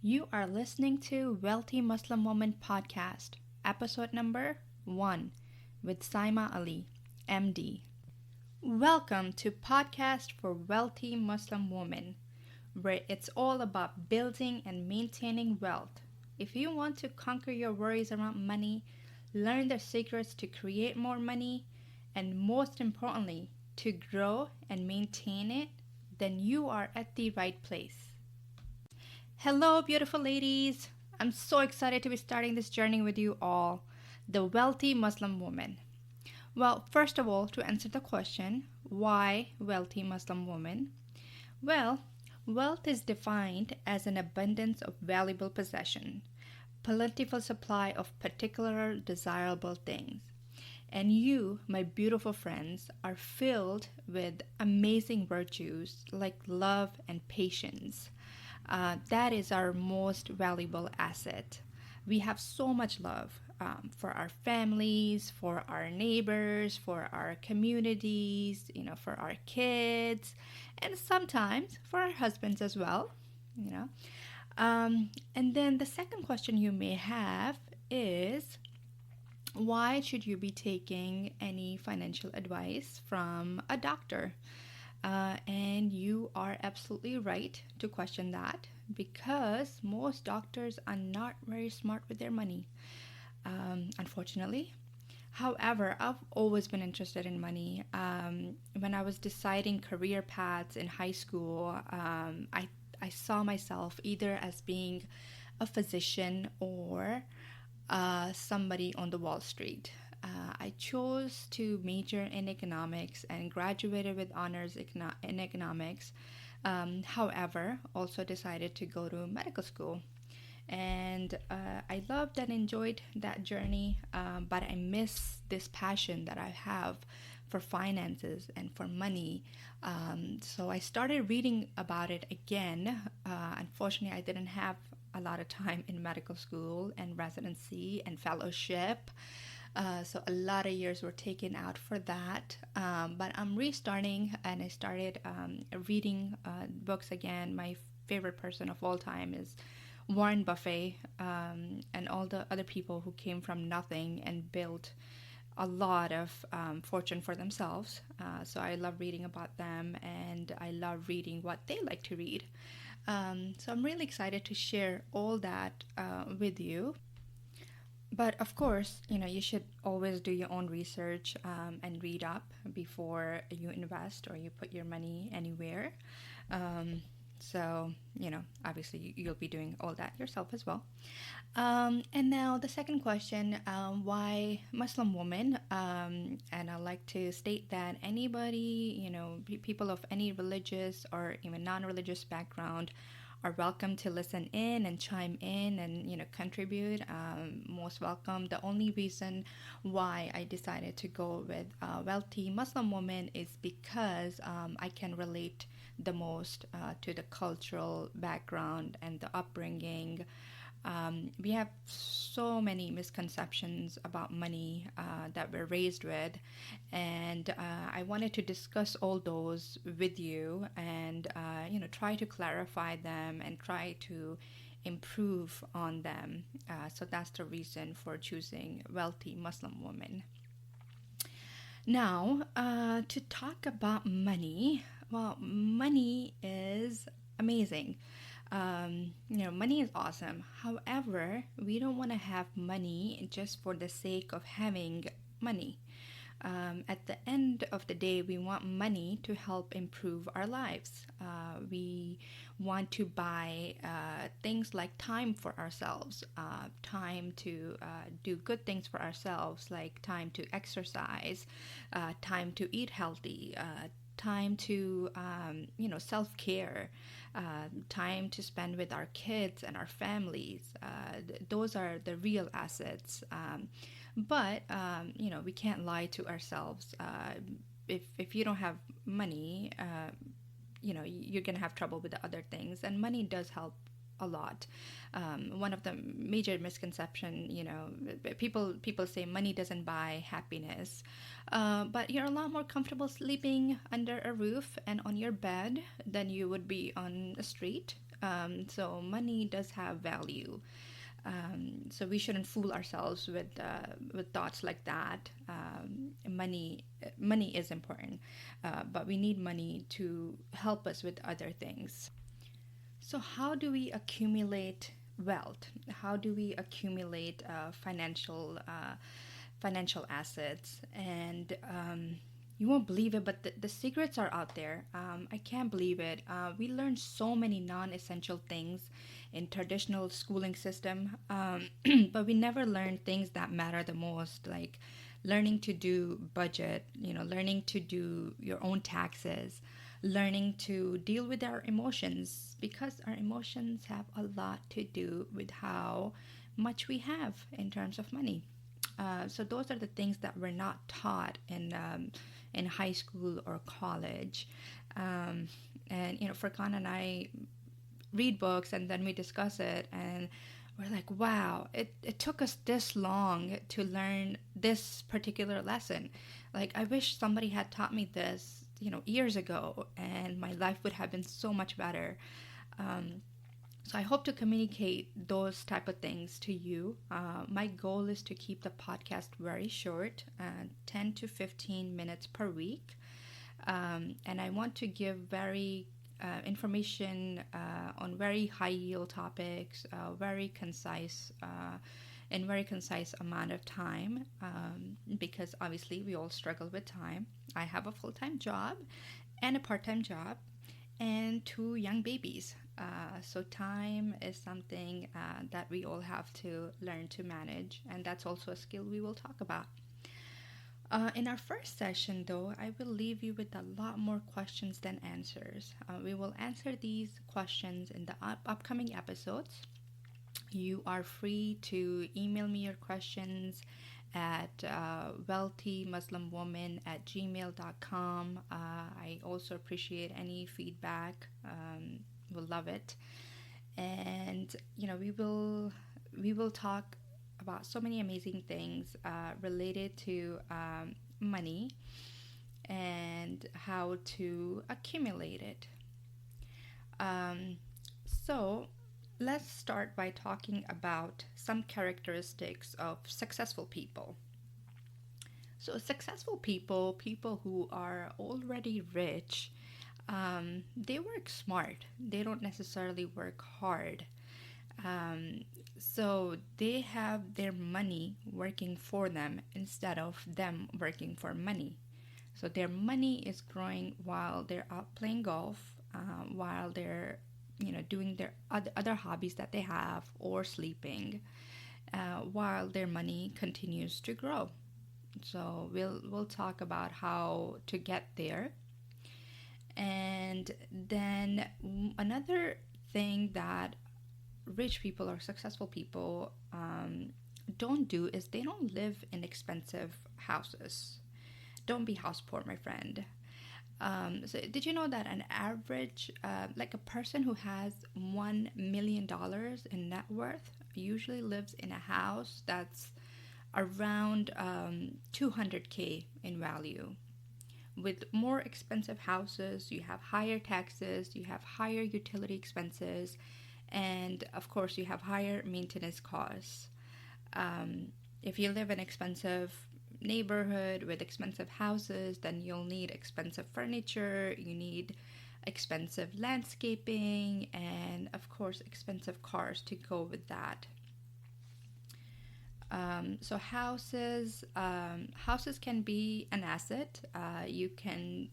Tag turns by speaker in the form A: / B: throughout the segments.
A: You are listening to Wealthy Muslim Woman Podcast, episode number 1 with Saima Ali, MD. Welcome to Podcast for Wealthy Muslim Women, where it's all about building and maintaining wealth. If you want to conquer your worries around money, learn the secrets to create more money, and most importantly, to grow and maintain it, then you are at the right place. Hello, beautiful ladies. I'm so excited to be starting this journey with you all, the wealthy Muslim woman. Well, first of all, to answer the question, why wealthy Muslim woman? Well, wealth is defined as an abundance of valuable possession, plentiful supply of particular desirable things. And you, my beautiful friends, are filled with amazing virtues like love and patience. That is our most valuable asset. We have so much love for our families, for our neighbors, for our communities, for our kids, and sometimes for our husbands as well, you know. And then the second question you may have is, why should you be taking any financial advice from a doctor? And you are absolutely right to question that because most doctors are not very smart with their money, unfortunately. However, I've always been interested in money. When I was deciding career paths in high school, I saw myself either as being a physician or somebody on the Wall Street. I chose to major in economics and graduated with honors in economics. However, also decided to go to medical school. And I loved and enjoyed that journey, but I miss this passion that I have for finances and for money. So I started reading about it again. Unfortunately, I didn't have a lot of time in medical school and residency and fellowship. So a lot of years were taken out for that. But I'm restarting and I started reading books again. My favorite person of all time is Warren Buffett and all the other people who came from nothing and built a lot of fortune for themselves. So I love reading about them and I love reading what they like to read. So I'm really excited to share all that with you. But of course, you should always do your own research and read up before you invest or you put your money anywhere. So, obviously you'll be doing all that yourself as well. And now the second question, why Muslim woman? And I like to state that anybody, people of any religious or even non-religious background are welcome to listen in and chime in and contribute. Most welcome. The only reason why I decided to go with wealthy Muslim woman is because I can relate the most to the cultural background and the upbringing. We have so many misconceptions about money that we're raised with, and I wanted to discuss all those with you and try to clarify them and try to improve on them. So that's the reason for choosing wealthy Muslim woman. Now, to talk about money, well, money is amazing. Money is awesome. However, we don't want to have money just for the sake of having money. At the end of the day, we want money to help improve our lives. We want to buy things like time for ourselves, time to do good things for ourselves, like time to exercise, time to eat healthy, time to self-care, time to spend with our kids and our families. Those are the real assets. But we can't lie to ourselves. If you don't have money, you're gonna have trouble with the other things, and money does help a lot. One of the major misconception, people say money doesn't buy happiness, but you're a lot more comfortable sleeping under a roof and on your bed than you would be on a street. So money does have value. So we shouldn't fool ourselves with thoughts like that. Money is important, but we need money to help us with other things. So how do we accumulate wealth? How do we accumulate financial assets? And you won't believe it, but the secrets are out there. I can't believe it. We learn so many non-essential things in traditional schooling system, but we never learn things that matter the most, like learning to do budget, learning to do your own taxes, learning to deal with our emotions, because our emotions have a lot to do with how much we have in terms of money. So those are the things that we're not taught in high school or college. And Furkan and I read books and then we discuss it, and we're like, wow, it took us this long to learn this particular lesson. Like, I wish somebody had taught me this years ago, and my life would have been so much better. So I hope to communicate those type of things to you. My goal is to keep the podcast very short, 10 to 15 minutes per week. And I want to give very information on very high yield topics, very concise, in very concise amount of time, because obviously we all struggle with time. I have a full-time job and a part-time job and 2 young babies. So time is something that we all have to learn to manage, and that's also a skill we will talk about. In our first session, though, I will leave you with a lot more questions than answers. We will answer these questions in the upcoming episodes. You are free to email me your questions at wealthymuslimwoman@gmail.com. I also appreciate any feedback. We'll love it. And we will talk about so many amazing things related to money and how to accumulate it. So let's start by talking about some characteristics of successful people. So successful people who are already rich, they work smart. They don't necessarily work hard. So they have their money working for them instead of them working for money. So their money is growing while they're out playing golf, while they're doing their other hobbies that they have, or sleeping, while their money continues to grow. So we'll talk about how to get there. And then another thing that rich people or successful people don't do is they don't live in expensive houses. Don't be house poor, my friend. So did you know that an average, like a person who has $1 million in net worth usually lives in a house that's around 200K in value? With more expensive houses, you have higher taxes, you have higher utility expenses, and of course you have higher maintenance costs. If you live in expensive neighborhood with expensive houses, then you'll need expensive furniture, you need expensive landscaping, and of course expensive cars to go with that. So houses can be an asset. You can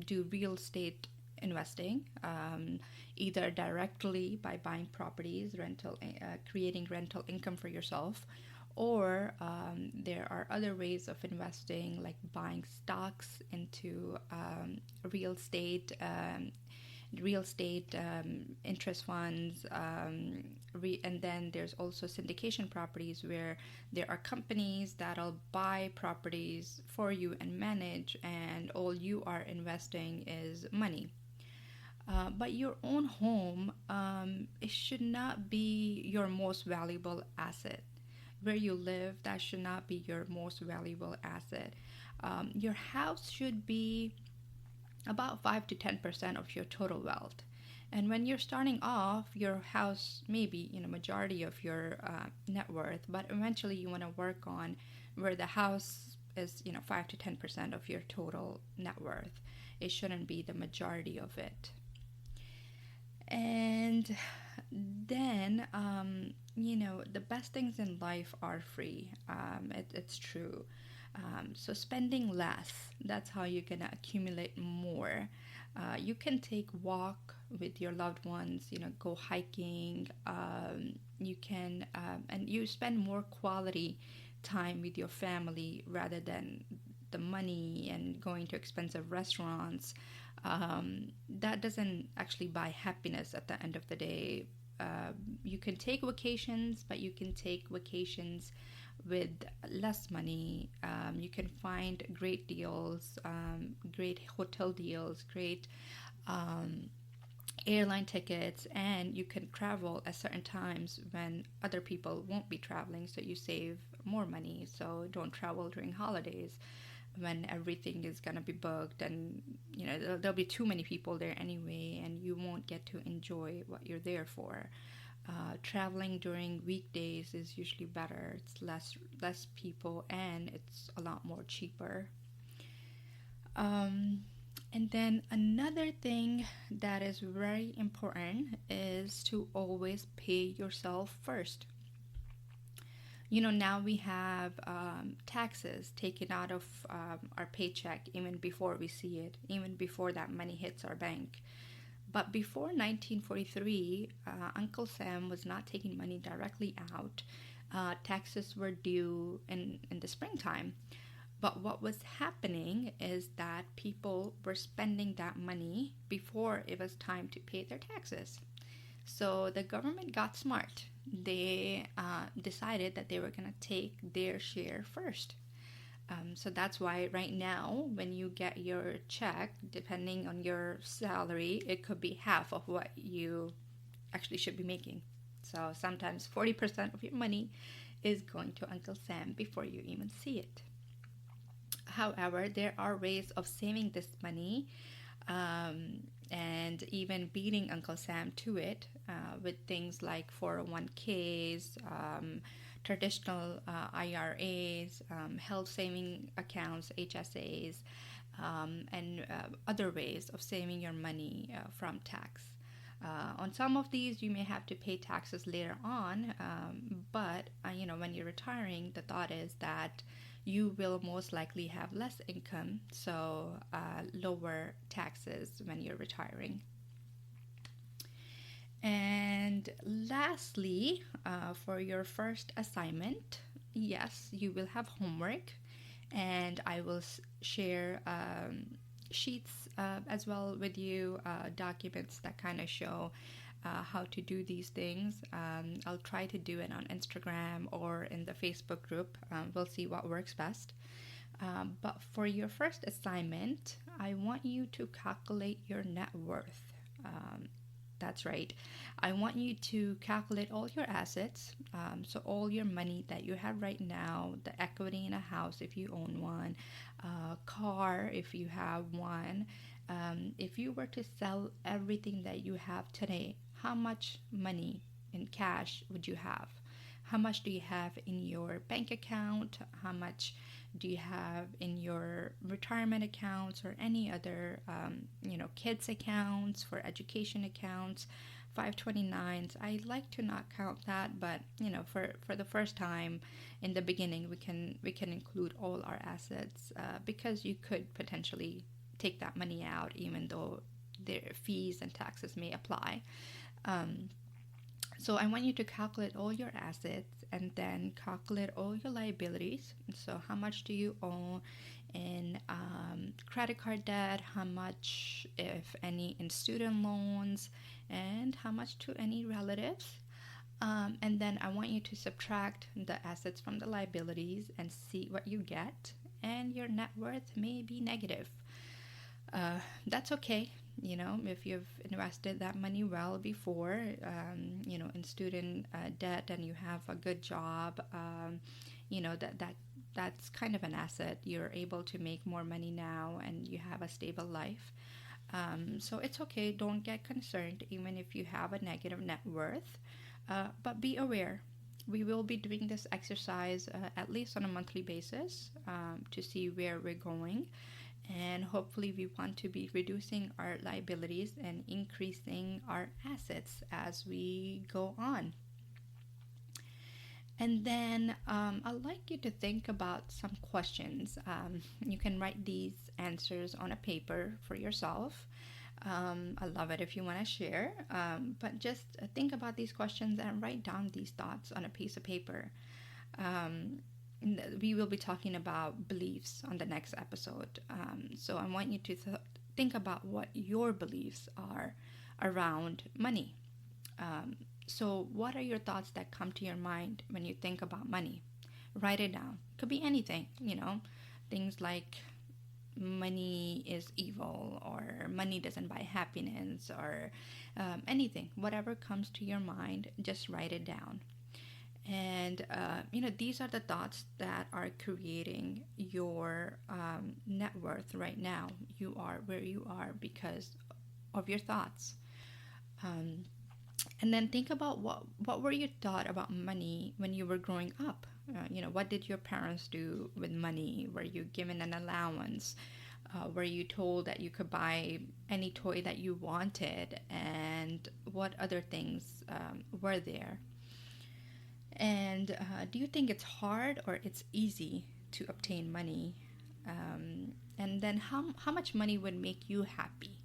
A: do real estate investing, either directly by buying properties, creating rental income for yourself, or there are other ways of investing, like buying stocks into real estate interest funds, and then there's also syndication properties, where there are companies that'll buy properties for you and manage, and all you are investing is money. But your own home, it should not be your most valuable asset. Where you live, that should not be your most valuable asset. Your house should be about 5 to 10% of your total wealth. And when you're starting off, your house may be, majority of your net worth, but eventually you want to work on where the house is, 5 to 10% of your total net worth. It shouldn't be the majority of it. And then, the best things in life are free. It's true. So spending less, that's how you're gonna accumulate more. You can take walk with your loved ones, go hiking. You can, and you spend more quality time with your family rather than the money and going to expensive restaurants. That doesn't actually buy happiness at the end of the day. You can take vacations, but you can take vacations with less money. You can find great deals, great hotel deals, great airline tickets, and you can travel at certain times when other people won't be traveling, so you save more money. So don't travel during holidays when everything is going to be booked, and there'll be too many people there anyway, and you won't get to enjoy what you're there for. Traveling during weekdays is usually better. It's less people, and it's a lot more cheaper. And then another thing that is very important is to always pay yourself first. Now we have taxes taken out of our paycheck even before we see it, even before that money hits our bank. But before 1943, Uncle Sam was not taking money directly out. Taxes were due in the springtime. But what was happening is that people were spending that money before it was time to pay their taxes. So the government got smart. They decided that they were going to take their share first. So that's why right now, when you get your check, depending on your salary, it could be half of what you actually should be making. So sometimes 40% of your money is going to Uncle Sam before you even see it. However, there are ways of saving this money and even beating Uncle Sam to it with things like 401ks, traditional IRAs, health saving accounts, HSAs, and other ways of saving your money from tax. On some of these, you may have to pay taxes later on, but when you're retiring, the thought is that you will most likely have less income, so lower taxes when you're retiring. And lastly, for your first assignment, yes, you will have homework, and I will share sheets as well with you, documents that kind of show how to do these things. I'll try to do it on Instagram or in the Facebook group. We'll see what works best. But for your first assignment, I want you to calculate your net worth. That's right. I want you to calculate all your assets, so all your money that you have right now, the equity in a house if you own one, car if you have one. If you were to sell everything that you have today, how much money in cash would you have? How much do you have in your bank account? How much do you have in your retirement accounts or any other, kids accounts, for education accounts, 529s? I like to not count that, but for the first time in the beginning, we can include all our assets because you could potentially take that money out, even though their fees and taxes may apply. So I want you to calculate all your assets and then calculate all your liabilities. So how much do you owe in credit card debt, how much, if any, in student loans, and how much to any relatives. And then I want you to subtract the assets from the liabilities and see what you get. And your net worth may be negative. That's okay. If you've invested that money well before, in student debt, and you have a good job, that's kind of an asset. You're able to make more money now, and you have a stable life. So it's okay. Don't get concerned, even if you have a negative net worth. But be aware. We will be doing this exercise at least on a monthly basis to see where we're going. And hopefully, we want to be reducing our liabilities and increasing our assets as we go on. And then I'd like you to think about some questions. You can write these answers on a paper for yourself. I love it if you want to share. But just think about these questions and write down these thoughts on a piece of paper. Um, we will be talking about beliefs on the next episode. So I want you to think about what your beliefs are around money. Um, so, what are your thoughts that come to your mind when you think about money? Write it down. Could be anything, things like money is evil, or money doesn't buy happiness, or anything. Whatever comes to your mind, just write it down. And these are the thoughts that are creating your net worth right now. You are where you are because of your thoughts. Um, and then think about what were your thought about money when you were growing up. What did your parents do with money? Were you given an allowance? Were you told that you could buy any toy that you wanted? And what other things were there? And do you think it's hard or it's easy to obtain money? And then how much money would make you happy?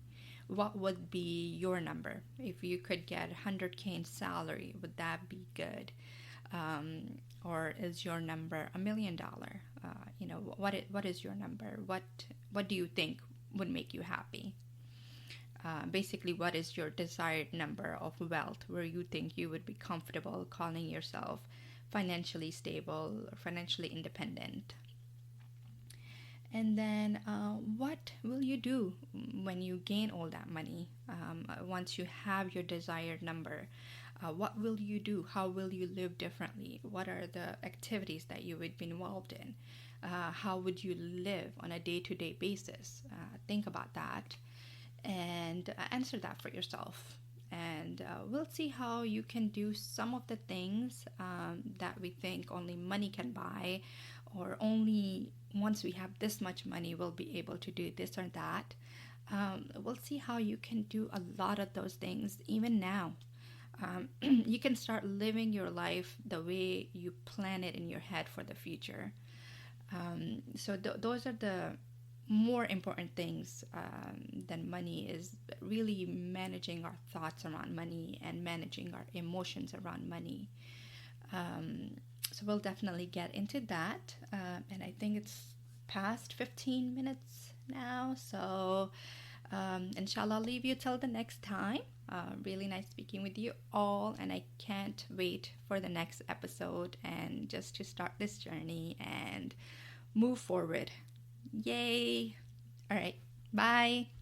A: What would be your number? If you could get 100K in salary, would that be good? Or is your number $1 million? What is your number? What do you think would make you happy? Basically, what is your desired number of wealth where you think you would be comfortable calling yourself financially stable or financially independent? And then what will you do when you gain all that money? Once you have your desired number, what will you do? How will you live differently? What are the activities that you would be involved in? How would you live on a day-to-day basis? Think about that and answer that for yourself. And we'll see how you can do some of the things that we think only money can buy, or only once we have this much money we'll be able to do this or that. We'll see how you can do a lot of those things even now. You can start living your life the way you plan it in your head for the future. So those are the more important things than money, is really managing our thoughts around money and managing our emotions around money. So we'll definitely get into that. And I think it's past 15 minutes now. So inshallah, I'll leave you till the next time. Really nice speaking with you all. And I can't wait for the next episode and just to start this journey and move forward. Yay! All right. Bye.